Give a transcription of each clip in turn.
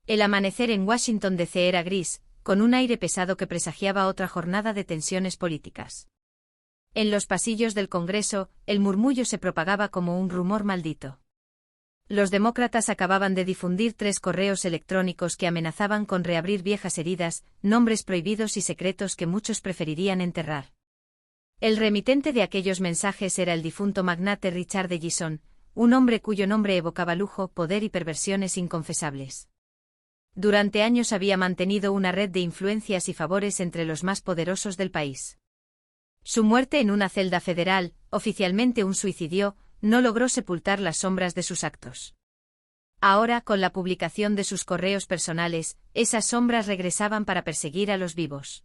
El amanecer en Washington DC era gris, con un aire pesado que presagiaba otra jornada de tensiones políticas. En los pasillos del Congreso, el murmullo se propagaba como un rumor maldito. Los demócratas acababan de difundir 3 correos electrónicos que amenazaban con reabrir viejas heridas, nombres prohibidos y secretos que muchos preferirían enterrar. El remitente de aquellos mensajes era el difunto magnate Richard Ellison, un hombre cuyo nombre evocaba lujo, poder y perversiones inconfesables. Durante años había mantenido una red de influencias y favores entre los más poderosos del país. Su muerte en una celda federal, oficialmente un suicidio, no logró sepultar las sombras de sus actos. Ahora, con la publicación de sus correos personales, esas sombras regresaban para perseguir a los vivos.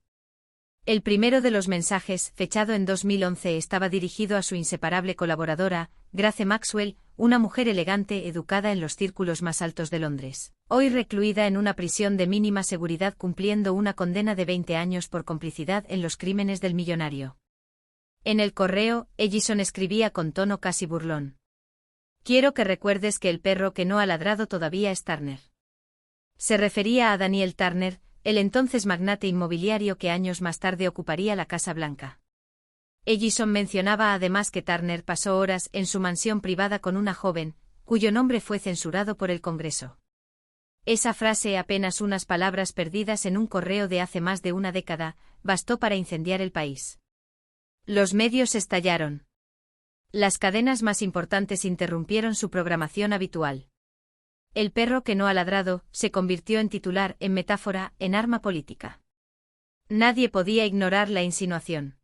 El primero de los mensajes, fechado en 2011, estaba dirigido a su inseparable colaboradora, Grace Maxwell, una mujer elegante educada en los círculos más altos de Londres, hoy recluida en una prisión de mínima seguridad cumpliendo una condena de 20 años por complicidad en los crímenes del millonario. En el correo, Ellison escribía con tono casi burlón: «Quiero que recuerdes que el perro que no ha ladrado todavía es Turner». Se refería a Daniel Turner, el entonces magnate inmobiliario que años más tarde ocuparía la Casa Blanca. Ellison mencionaba además que Turner pasó horas en su mansión privada con una joven, cuyo nombre fue censurado por el Congreso. Esa frase, apenas unas palabras perdidas en un correo de hace más de una década, bastó para incendiar el país. Los medios estallaron. Las cadenas más importantes interrumpieron su programación habitual. El perro que no ha ladrado se convirtió en titular, en metáfora, en arma política. Nadie podía ignorar la insinuación.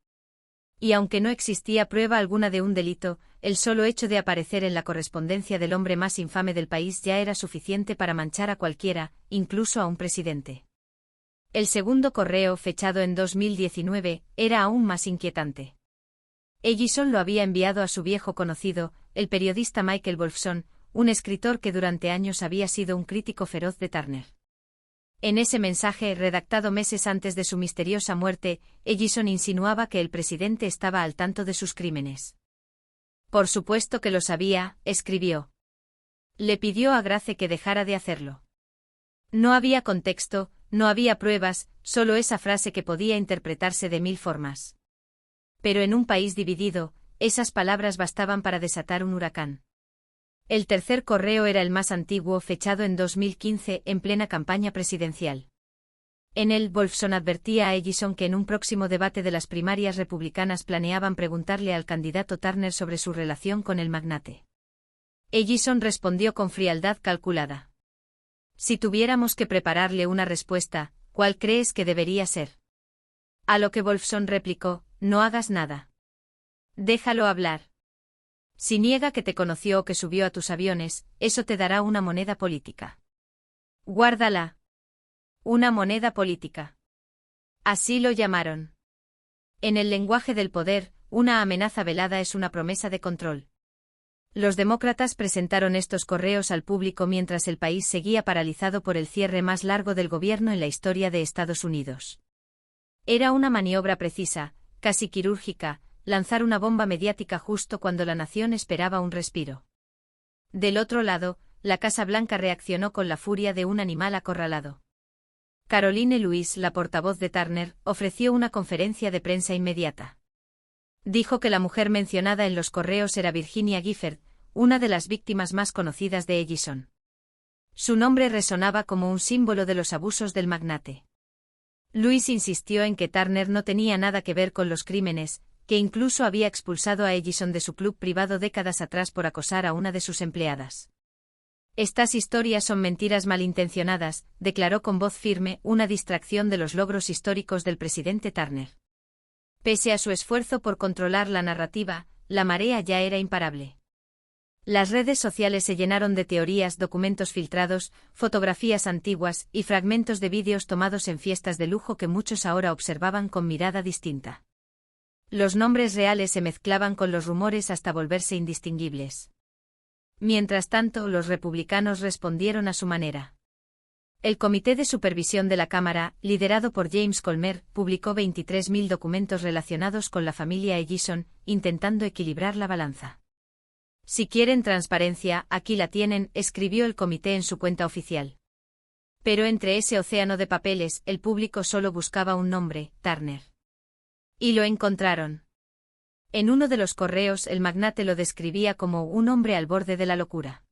Y aunque no existía prueba alguna de un delito, el solo hecho de aparecer en la correspondencia del hombre más infame del país ya era suficiente para manchar a cualquiera, incluso a un presidente. El segundo correo, fechado en 2019, era aún más inquietante. Ellison lo había enviado a su viejo conocido, el periodista Michael Wolfson, un escritor que durante años había sido un crítico feroz de Turner. En ese mensaje, redactado meses antes de su misteriosa muerte, Ellison insinuaba que el presidente estaba al tanto de sus crímenes. Por supuesto que lo sabía, escribió. Le pidió a Grace que dejara de hacerlo. No había contexto, no había pruebas, solo esa frase que podía interpretarse de 1000 formas. Pero en un país dividido, esas palabras bastaban para desatar un huracán. El tercer correo era el más antiguo, fechado en 2015, en plena campaña presidencial. En él, Wolfson advertía a Ellison que en un próximo debate de las primarias republicanas planeaban preguntarle al candidato Turner sobre su relación con el magnate. Ellison respondió con frialdad calculada. «Si tuviéramos que prepararle una respuesta, ¿cuál crees que debería ser?» A lo que Wolfson replicó: «No hagas nada. Déjalo hablar. Si niega que te conoció o que subió a tus aviones, eso te dará una moneda política. Guárdala». Una moneda política. Así lo llamaron. En el lenguaje del poder, una amenaza velada es una promesa de control. Los demócratas presentaron estos correos al público mientras el país seguía paralizado por el cierre más largo del gobierno en la historia de Estados Unidos. Era una maniobra precisa, casi quirúrgica, lanzar una bomba mediática justo cuando la nación esperaba un respiro. Del otro lado, la Casa Blanca reaccionó con la furia de un animal acorralado. Caroline Lewis, la portavoz de Turner, ofreció una conferencia de prensa inmediata. Dijo que la mujer mencionada en los correos era Virginia Gifford, una de las víctimas más conocidas de Ellison. Su nombre resonaba como un símbolo de los abusos del magnate. Lewis insistió en que Turner no tenía nada que ver con los crímenes, que incluso había expulsado a Ellison de su club privado décadas atrás por acosar a una de sus empleadas. «Estas historias son mentiras malintencionadas», declaró con voz firme, una distracción de los logros históricos del presidente Turner. Pese a su esfuerzo por controlar la narrativa, la marea ya era imparable. Las redes sociales se llenaron de teorías, documentos filtrados, fotografías antiguas y fragmentos de vídeos tomados en fiestas de lujo que muchos ahora observaban con mirada distinta. Los nombres reales se mezclaban con los rumores hasta volverse indistinguibles. Mientras tanto, los republicanos respondieron a su manera. El Comité de Supervisión de la Cámara, liderado por James Comer, publicó 23.000 documentos relacionados con la familia Ellison, intentando equilibrar la balanza. «Si quieren transparencia, aquí la tienen», escribió el comité en su cuenta oficial. Pero entre ese océano de papeles, el público solo buscaba un nombre, Turner. Y lo encontraron. En uno de los correos el magnate lo describía como un hombre al borde de la locura.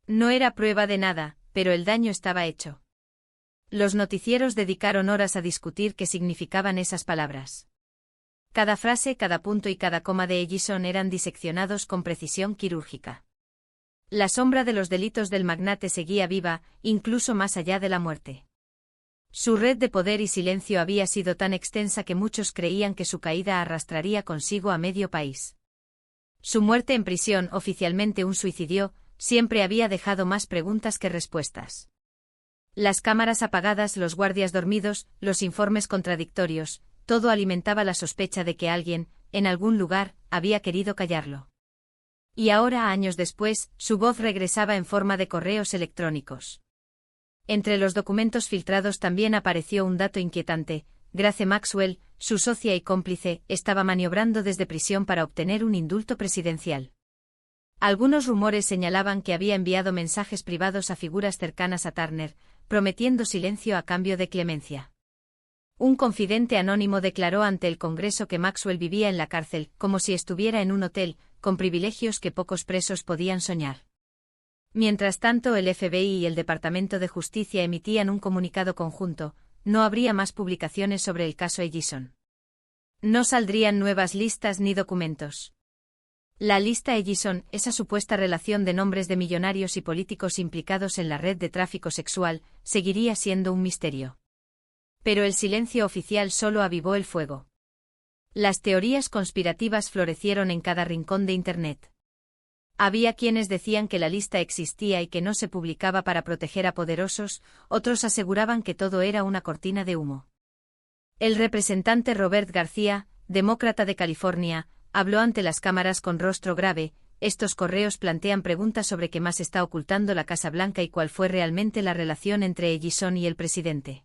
No era prueba de nada, pero el daño estaba hecho. Los noticieros dedicaron horas a discutir qué significaban esas palabras. Cada frase, cada punto y cada coma de Ellison eran diseccionados con precisión quirúrgica. La sombra de los delitos del magnate seguía viva, incluso más allá de la muerte. Su red de poder y silencio había sido tan extensa que muchos creían que su caída arrastraría consigo a medio país. Su muerte en prisión, oficialmente un suicidio, siempre había dejado más preguntas que respuestas. Las cámaras apagadas, los guardias dormidos, los informes contradictorios, todo alimentaba la sospecha de que alguien, en algún lugar, había querido callarlo. Y ahora, años después, su voz regresaba en forma de correos electrónicos. Entre los documentos filtrados también apareció un dato inquietante: Grace Maxwell, su socia y cómplice, estaba maniobrando desde prisión para obtener un indulto presidencial. Algunos rumores señalaban que había enviado mensajes privados a figuras cercanas a Turner, prometiendo silencio a cambio de clemencia. Un confidente anónimo declaró ante el Congreso que Maxwell vivía en la cárcel, como si estuviera en un hotel, con privilegios que pocos presos podían soñar. Mientras tanto, el FBI y el Departamento de Justicia emitían un comunicado conjunto: no habría más publicaciones sobre el caso Ellison. No saldrían nuevas listas ni documentos. La lista Ellison, esa supuesta relación de nombres de millonarios y políticos implicados en la red de tráfico sexual, seguiría siendo un misterio. Pero el silencio oficial solo avivó el fuego. Las teorías conspirativas florecieron en cada rincón de Internet. Había quienes decían que la lista existía y que no se publicaba para proteger a poderosos, otros aseguraban que todo era una cortina de humo. El representante Robert García, demócrata de California, habló ante las cámaras con rostro grave: estos correos plantean preguntas sobre qué más está ocultando la Casa Blanca y cuál fue realmente la relación entre Ellison y el presidente.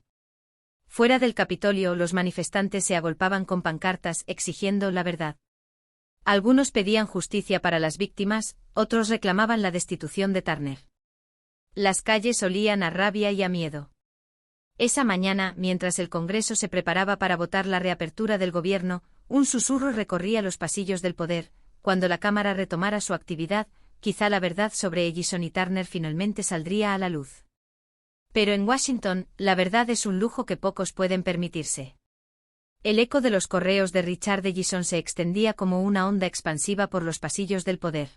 Fuera del Capitolio, los manifestantes se agolpaban con pancartas exigiendo la verdad. Algunos pedían justicia para las víctimas, otros reclamaban la destitución de Turner. Las calles olían a rabia y a miedo. Esa mañana, mientras el Congreso se preparaba para votar la reapertura del gobierno, un susurro recorría los pasillos del poder: cuando la Cámara retomara su actividad, quizá la verdad sobre Ellison y Turner finalmente saldría a la luz. Pero en Washington, la verdad es un lujo que pocos pueden permitirse. El eco de los correos de Richard Ellison se extendía como una onda expansiva por los pasillos del poder.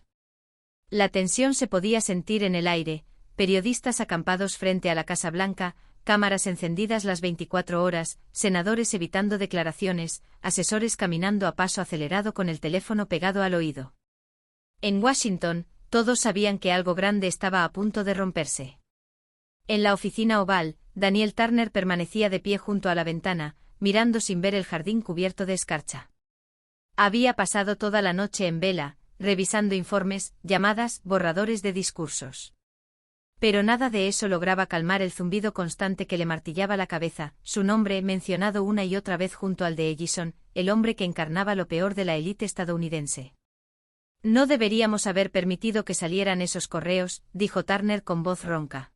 La tensión se podía sentir en el aire: periodistas acampados frente a la Casa Blanca, cámaras encendidas las 24 horas, senadores evitando declaraciones, asesores caminando a paso acelerado con el teléfono pegado al oído. En Washington, todos sabían que algo grande estaba a punto de romperse. En la oficina oval, Daniel Turner permanecía de pie junto a la ventana, mirando sin ver el jardín cubierto de escarcha. Había pasado toda la noche en vela, revisando informes, llamadas, borradores de discursos. Pero nada de eso lograba calmar el zumbido constante que le martillaba la cabeza: su nombre, mencionado una y otra vez junto al de Ellison, el hombre que encarnaba lo peor de la élite estadounidense. No deberíamos haber permitido que salieran esos correos, dijo Turner con voz ronca.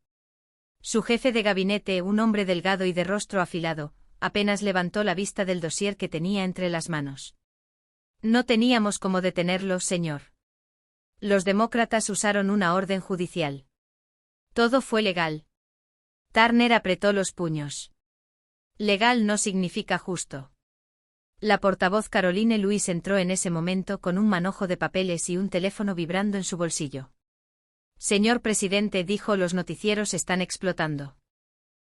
Su jefe de gabinete, un hombre delgado y de rostro afilado, apenas levantó la vista del dossier que tenía entre las manos. No teníamos cómo detenerlo, señor. Los demócratas usaron una orden judicial. Todo fue legal. Turner apretó los puños. Legal no significa justo. La portavoz Caroline Lewis entró en ese momento con un manojo de papeles y un teléfono vibrando en su bolsillo. Señor presidente, dijo, los noticieros están explotando.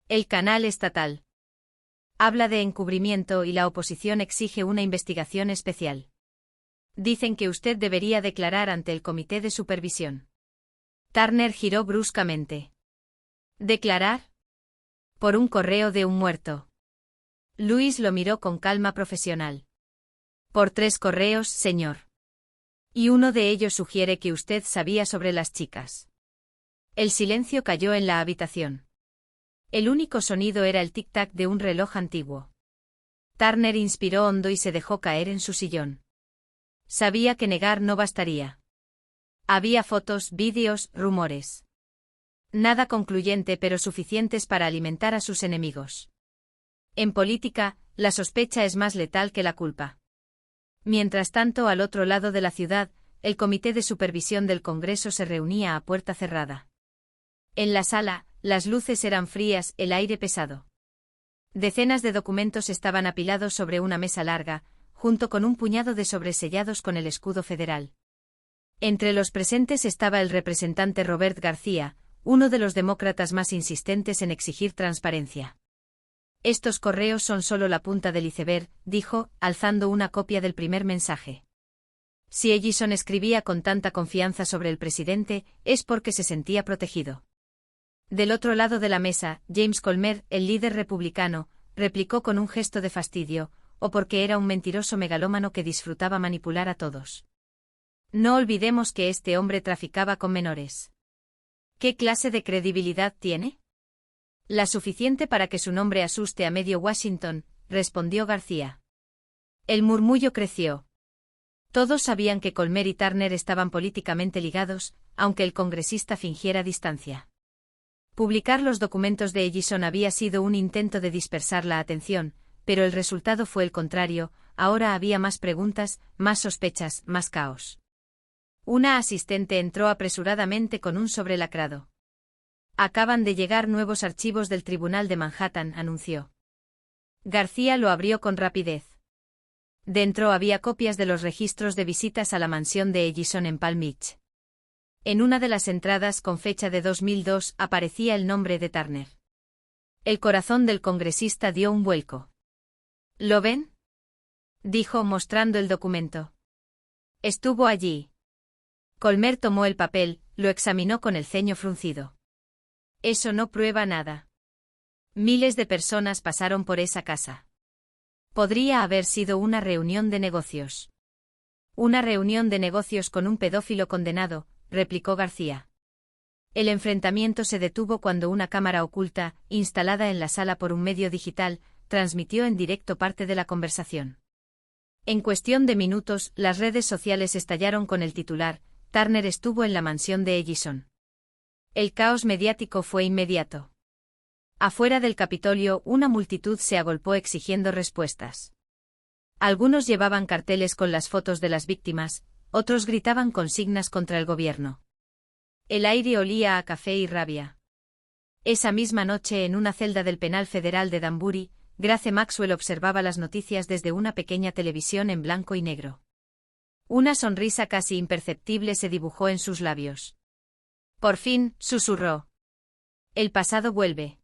El canal estatal habla de encubrimiento y la oposición exige una investigación especial. Dicen que usted debería declarar ante el comité de supervisión. Turner giró bruscamente. ¿Declarar? Por un correo de un muerto. Lewis lo miró con calma profesional. Por 3 correos, señor. Y uno de ellos sugiere que usted sabía sobre las chicas. El silencio cayó en la habitación. El único sonido era el tic-tac de un reloj antiguo. Turner inspiró hondo y se dejó caer en su sillón. Sabía que negar no bastaría. Había fotos, vídeos, rumores. Nada concluyente pero suficientes para alimentar a sus enemigos. En política, la sospecha es más letal que la culpa. Mientras tanto, al otro lado de la ciudad, el Comité de Supervisión del Congreso se reunía a puerta cerrada. En la sala, las luces eran frías, el aire pesado. Decenas de documentos estaban apilados sobre una mesa larga, junto con un puñado de sobresellados con el escudo federal. Entre los presentes estaba el representante Robert García, uno de los demócratas más insistentes en exigir transparencia. Estos correos son solo la punta del iceberg, dijo, alzando una copia del primer mensaje. Si Ellison escribía con tanta confianza sobre el presidente, es porque se sentía protegido. Del otro lado de la mesa, James Comer, el líder republicano, replicó con un gesto de fastidio, o porque era un mentiroso megalómano que disfrutaba manipular a todos. No olvidemos que este hombre traficaba con menores. ¿Qué clase de credibilidad tiene? La suficiente para que su nombre asuste a medio Washington, respondió García. El murmullo creció. Todos sabían que Comer y Turner estaban políticamente ligados, aunque el congresista fingiera distancia. Publicar los documentos de Ellison había sido un intento de dispersar la atención, pero el resultado fue el contrario, ahora había más preguntas, más sospechas, más caos. Una asistente entró apresuradamente con un sobre lacrado. Acaban de llegar nuevos archivos del Tribunal de Manhattan, anunció. García lo abrió con rapidez. Dentro había copias de los registros de visitas a la mansión de Ellison en Palm Beach. En una de las entradas con fecha de 2002 aparecía el nombre de Turner. El corazón del congresista dio un vuelco. ¿Lo ven?, dijo mostrando el documento. Estuvo allí. Comer tomó el papel, lo examinó con el ceño fruncido. Eso no prueba nada. Miles de personas pasaron por esa casa. Podría haber sido una reunión de negocios. Una reunión de negocios con un pedófilo condenado, replicó García. El enfrentamiento se detuvo cuando una cámara oculta, instalada en la sala por un medio digital, transmitió en directo parte de la conversación. En cuestión de minutos, las redes sociales estallaron con el titular: Turner estuvo en la mansión de Ellison. El caos mediático fue inmediato. Afuera del Capitolio, una multitud se agolpó exigiendo respuestas. Algunos llevaban carteles con las fotos de las víctimas, otros gritaban consignas contra el gobierno. El aire olía a café y rabia. Esa misma noche, en una celda del penal federal de Danbury, Grace Maxwell observaba las noticias desde una pequeña televisión en blanco y negro. Una sonrisa casi imperceptible se dibujó en sus labios. Por fin, susurró. El pasado vuelve.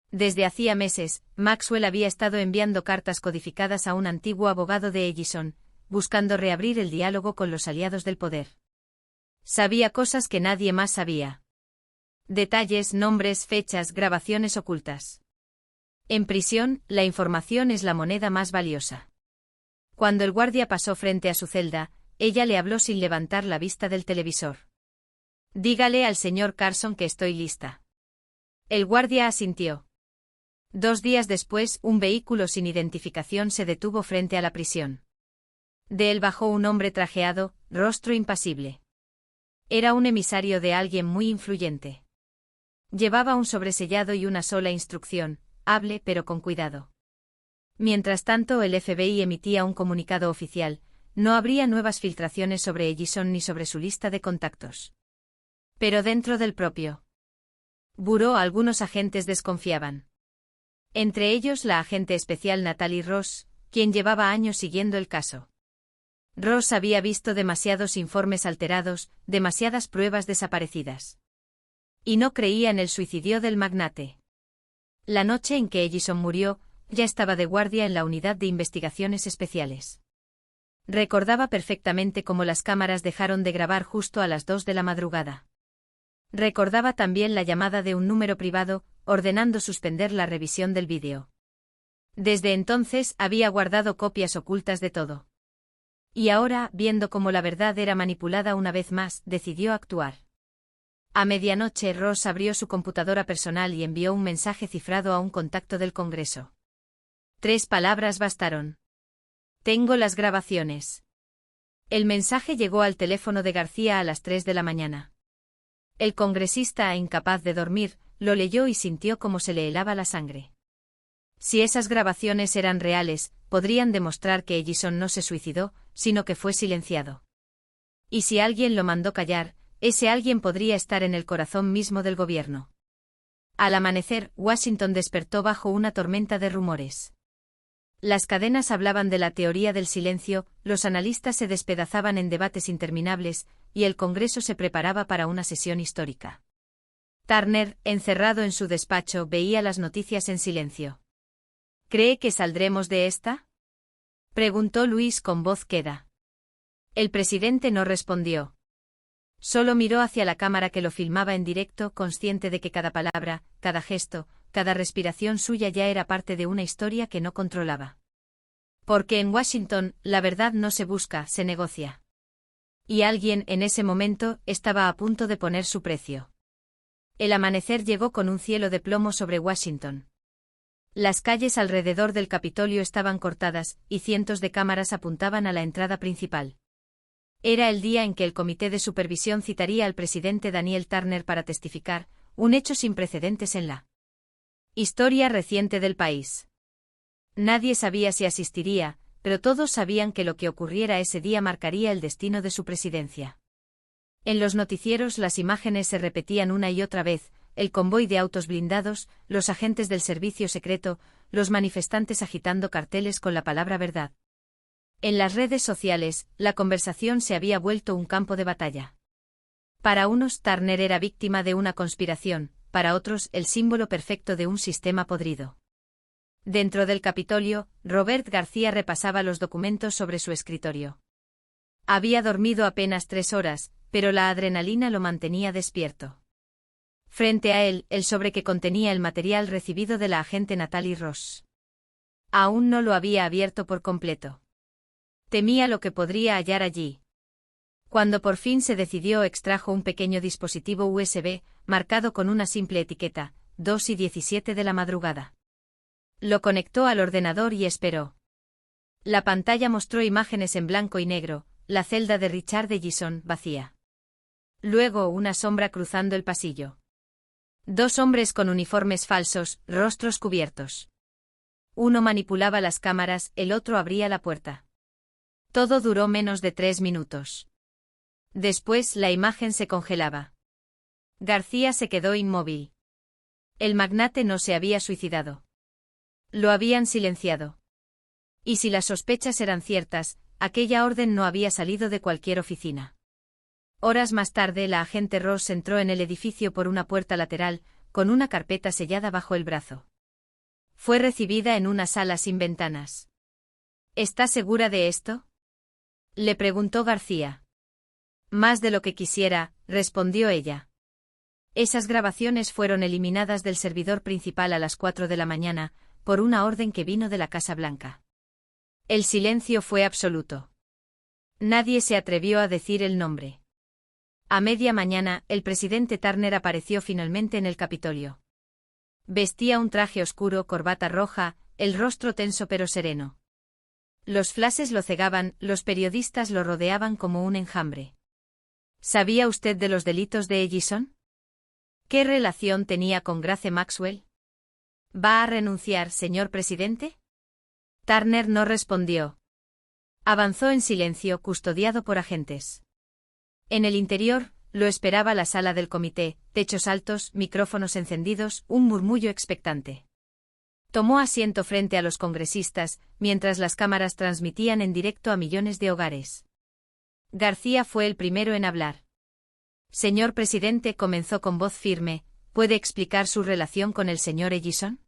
Desde hacía meses, Maxwell había estado enviando cartas codificadas a un antiguo abogado de Ellison, buscando reabrir el diálogo con los aliados del poder. Sabía cosas que nadie más sabía. Detalles, nombres, fechas, grabaciones ocultas. En prisión, la información es la moneda más valiosa. Cuando el guardia pasó frente a su celda, ella le habló sin levantar la vista del televisor. Dígale al señor Carson que estoy lista. El guardia asintió. 2 días después, un vehículo sin identificación se detuvo frente a la prisión. De él bajó un hombre trajeado, rostro impasible. Era un emisario de alguien muy influyente. Llevaba un sobresellado y una sola instrucción: hable pero con cuidado. Mientras tanto, el FBI emitía un comunicado oficial: no habría nuevas filtraciones sobre Ellison ni sobre su lista de contactos. Pero dentro del propio buró, algunos agentes desconfiaban. Entre ellos la agente especial Natalie Ross, quien llevaba años siguiendo el caso. Ross había visto demasiados informes alterados, demasiadas pruebas desaparecidas. Y no creía en el suicidio del magnate. La noche en que Ellison murió, ya estaba de guardia en la unidad de investigaciones especiales. Recordaba perfectamente cómo las cámaras dejaron de grabar justo a las 2 de la madrugada. Recordaba también la llamada de un número privado, ordenando suspender la revisión del vídeo. Desde entonces había guardado copias ocultas de todo. Y ahora, viendo cómo la verdad era manipulada una vez más, decidió actuar. A medianoche, Ross abrió su computadora personal y envió un mensaje cifrado a un contacto del Congreso. 3 palabras bastaron. Tengo las grabaciones. El mensaje llegó al teléfono de García a las 3 de la mañana. El congresista, incapaz de dormir, lo leyó y sintió como se le helaba la sangre. Si esas grabaciones eran reales, podrían demostrar que Ellison no se suicidó, sino que fue silenciado. Y si alguien lo mandó callar, ese alguien podría estar en el corazón mismo del gobierno. Al amanecer, Washington despertó bajo una tormenta de rumores. Las cadenas hablaban de la teoría del silencio, los analistas se despedazaban en debates interminables, y el Congreso se preparaba para una sesión histórica. Turner, encerrado en su despacho, veía las noticias en silencio. ¿Cree que saldremos de esta?, preguntó Luis con voz queda. El presidente no respondió. Solo miró hacia la cámara que lo filmaba en directo, consciente de que cada palabra, cada gesto, cada respiración suya ya era parte de una historia que no controlaba. Porque en Washington, la verdad no se busca, se negocia. Y alguien, en ese momento, estaba a punto de poner su precio. El amanecer llegó con un cielo de plomo sobre Washington. Las calles alrededor del Capitolio estaban cortadas, y cientos de cámaras apuntaban a la entrada principal. Era el día en que el Comité de Supervisión citaría al presidente Daniel Turner para testificar, un hecho sin precedentes en la historia reciente del país. Nadie sabía si asistiría, pero todos sabían que lo que ocurriera ese día marcaría el destino de su presidencia. En los noticieros las imágenes se repetían una y otra vez: el convoy de autos blindados, los agentes del servicio secreto, los manifestantes agitando carteles con la palabra verdad. En las redes sociales, la conversación se había vuelto un campo de batalla. Para unos, Turner era víctima de una conspiración, para otros, el símbolo perfecto de un sistema podrido. Dentro del Capitolio, Robert García repasaba los documentos sobre su escritorio. Había dormido apenas 3 horas, pero la adrenalina lo mantenía despierto. Frente a él, el sobre que contenía el material recibido de la agente Natalie Ross. Aún no lo había abierto por completo. Temía lo que podría hallar allí. Cuando por fin se decidió, extrajo un pequeño dispositivo USB, marcado con una simple etiqueta, 2:17 de la madrugada. Lo conectó al ordenador y esperó. La pantalla mostró imágenes en blanco y negro, la celda de Richard Ellison vacía. Luego una sombra cruzando el pasillo. 2 hombres con uniformes falsos, rostros cubiertos. Uno manipulaba las cámaras, el otro abría la puerta. Todo duró menos de 3 minutos. Después la imagen se congelaba. García se quedó inmóvil. El magnate no se había suicidado. Lo habían silenciado. Y si las sospechas eran ciertas, aquella orden no había salido de cualquier oficina. Horas más tarde, la agente Ross entró en el edificio por una puerta lateral, con una carpeta sellada bajo el brazo. Fue recibida en una sala sin ventanas. ¿Está segura de esto?, le preguntó García. Más de lo que quisiera, respondió ella. Esas grabaciones fueron eliminadas del servidor principal a las 4 de la mañana, por una orden que vino de la Casa Blanca. El silencio fue absoluto. Nadie se atrevió a decir el nombre. A media mañana, el presidente Turner apareció finalmente en el Capitolio. Vestía un traje oscuro, corbata roja, el rostro tenso pero sereno. Los flashes lo cegaban, los periodistas lo rodeaban como un enjambre. ¿Sabía usted de los delitos de Ellison? ¿Qué relación tenía con Grace Maxwell? ¿Va a renunciar, señor presidente? Turner no respondió. Avanzó en silencio, custodiado por agentes. En el interior, lo esperaba la sala del comité, techos altos, micrófonos encendidos, un murmullo expectante. Tomó asiento frente a los congresistas, mientras las cámaras transmitían en directo a millones de hogares. García fue el primero en hablar. Señor presidente, comenzó con voz firme, ¿puede explicar su relación con el señor Ellison?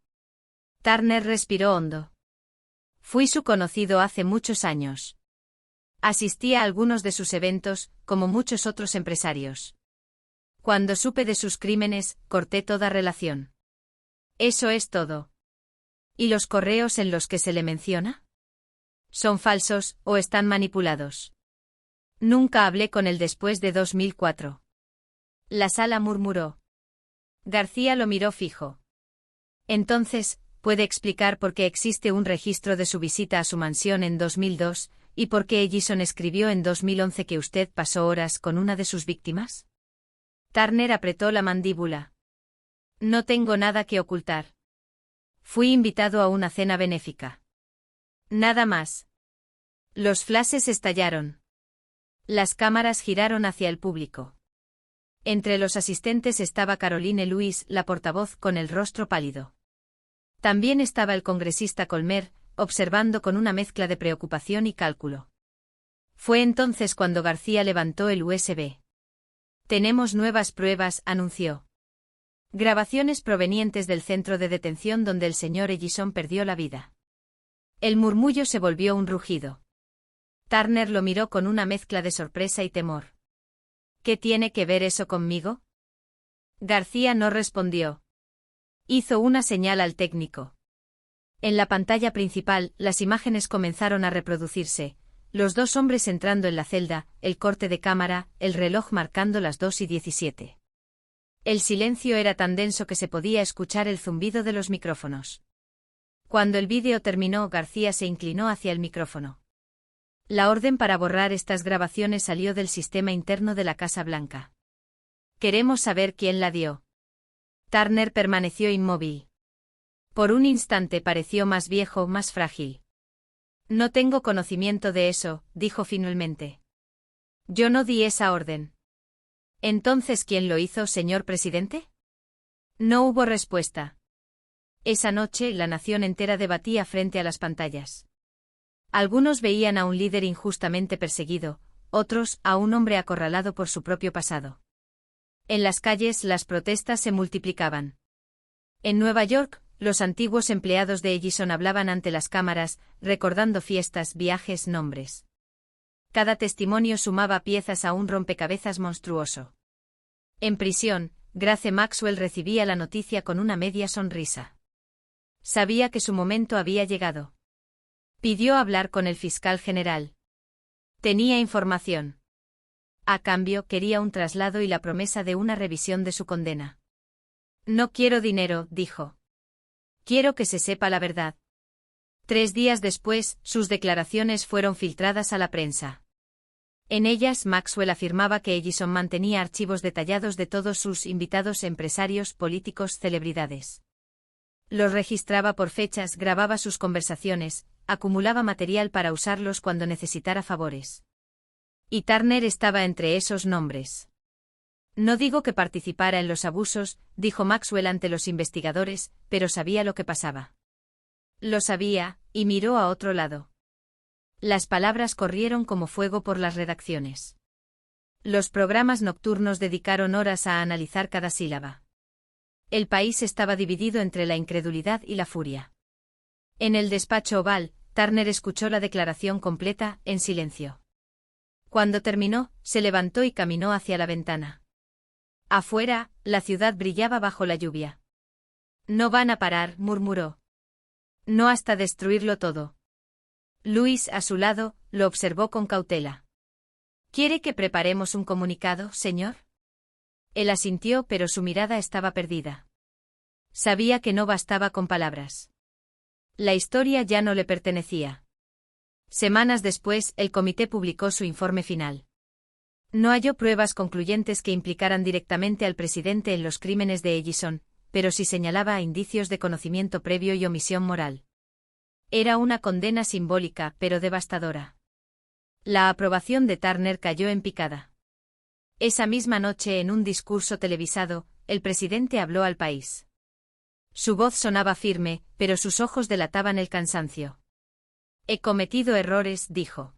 Turner respiró hondo. Fui su conocido hace muchos años. Asistí a algunos de sus eventos, como muchos otros empresarios. Cuando supe de sus crímenes, corté toda relación. Eso es todo. ¿Y los correos en los que se le menciona? ¿Son falsos, o están manipulados? Nunca hablé con él después de 2004. La sala murmuró. García lo miró fijo. Entonces, ¿puede explicar por qué existe un registro de su visita a su mansión en 2002, y por qué Ellison escribió en 2011 que usted pasó horas con una de sus víctimas? Turner apretó la mandíbula. No tengo nada que ocultar. Fui invitado a una cena benéfica. Nada más. Los flashes estallaron. Las cámaras giraron hacia el público. Entre los asistentes estaba Caroline Louis, la portavoz, con el rostro pálido. También estaba el congresista Colmer, observando con una mezcla de preocupación y cálculo. Fue entonces cuando García levantó el USB. Tenemos nuevas pruebas, anunció. Grabaciones provenientes del centro de detención donde el señor Ellison perdió la vida. El murmullo se volvió un rugido. Turner lo miró con una mezcla de sorpresa y temor. ¿Qué tiene que ver eso conmigo? García no respondió. Hizo una señal al técnico. En la pantalla principal, las imágenes comenzaron a reproducirse, los dos hombres entrando en la celda, el corte de cámara, el reloj marcando las 2:17. El silencio era tan denso que se podía escuchar el zumbido de los micrófonos. Cuando el vídeo terminó, García se inclinó hacia el micrófono. La orden para borrar estas grabaciones salió del sistema interno de la Casa Blanca. Queremos saber quién la dio. Turner permaneció inmóvil. Por un instante pareció más viejo, más frágil. No tengo conocimiento de eso, dijo finalmente. Yo no di esa orden. ¿Entonces quién lo hizo, señor presidente? No hubo respuesta. Esa noche la nación entera debatía frente a las pantallas. Algunos veían a un líder injustamente perseguido, otros a un hombre acorralado por su propio pasado. En las calles las protestas se multiplicaban. En Nueva York, los antiguos empleados de Ellison hablaban ante las cámaras, recordando fiestas, viajes, nombres. Cada testimonio sumaba piezas a un rompecabezas monstruoso. En prisión, Grace Maxwell recibía la noticia con una media sonrisa. Sabía que su momento había llegado. Pidió hablar con el fiscal general. Tenía información. A cambio, quería un traslado y la promesa de una revisión de su condena. No quiero dinero, dijo. Quiero que se sepa la verdad. 3 días después, sus declaraciones fueron filtradas a la prensa. En ellas, Maxwell afirmaba que Ellison mantenía archivos detallados de todos sus invitados, empresarios, políticos, celebridades. Los registraba por fechas, grababa sus conversaciones, acumulaba material para usarlos cuando necesitara favores. Y Turner estaba entre esos nombres. No digo que participara en los abusos, dijo Maxwell ante los investigadores, pero sabía lo que pasaba. Lo sabía, y miró a otro lado. Las palabras corrieron como fuego por las redacciones. Los programas nocturnos dedicaron horas a analizar cada sílaba. El país estaba dividido entre la incredulidad y la furia. En el despacho oval, Turner escuchó la declaración completa, en silencio. Cuando terminó, se levantó y caminó hacia la ventana. Afuera, la ciudad brillaba bajo la lluvia. No van a parar, murmuró. No hasta destruirlo todo. Luis, a su lado, lo observó con cautela. ¿Quiere que preparemos un comunicado, señor? Él asintió, pero su mirada estaba perdida. Sabía que no bastaba con palabras. La historia ya no le pertenecía. Semanas después, el comité publicó su informe final. No halló pruebas concluyentes que implicaran directamente al presidente en los crímenes de Ellison, pero sí señalaba indicios de conocimiento previo y omisión moral. Era una condena simbólica, pero devastadora. La aprobación de Turner cayó en picada. Esa misma noche, en un discurso televisado, el presidente habló al país. Su voz sonaba firme, pero sus ojos delataban el cansancio. He cometido errores, dijo.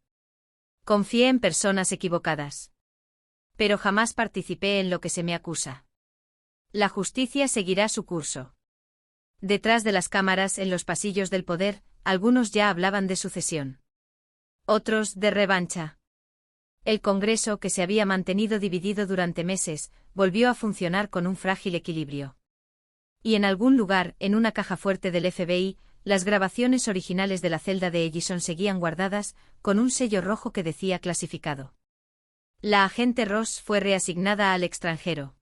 Confié en personas equivocadas. Pero jamás participé en lo que se me acusa. La justicia seguirá su curso. Detrás de las cámaras, en los pasillos del poder, algunos ya hablaban de sucesión. Otros, de revancha. El Congreso, que se había mantenido dividido durante meses, volvió a funcionar con un frágil equilibrio. Y en algún lugar, en una caja fuerte del FBI, las grabaciones originales de la celda de Ellison seguían guardadas, con un sello rojo que decía clasificado. La agente Ross fue reasignada al extranjero.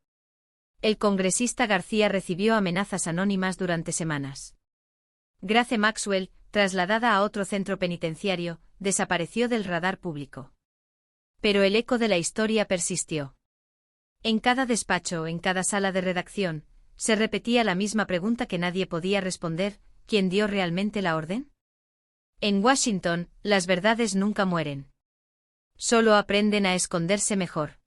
El congresista García recibió amenazas anónimas durante semanas. Grace Maxwell, trasladada a otro centro penitenciario, desapareció del radar público. Pero el eco de la historia persistió. En cada despacho, en cada sala de redacción, se repetía la misma pregunta que nadie podía responder: ¿quién dio realmente la orden? En Washington, las verdades nunca mueren. Solo aprenden a esconderse mejor.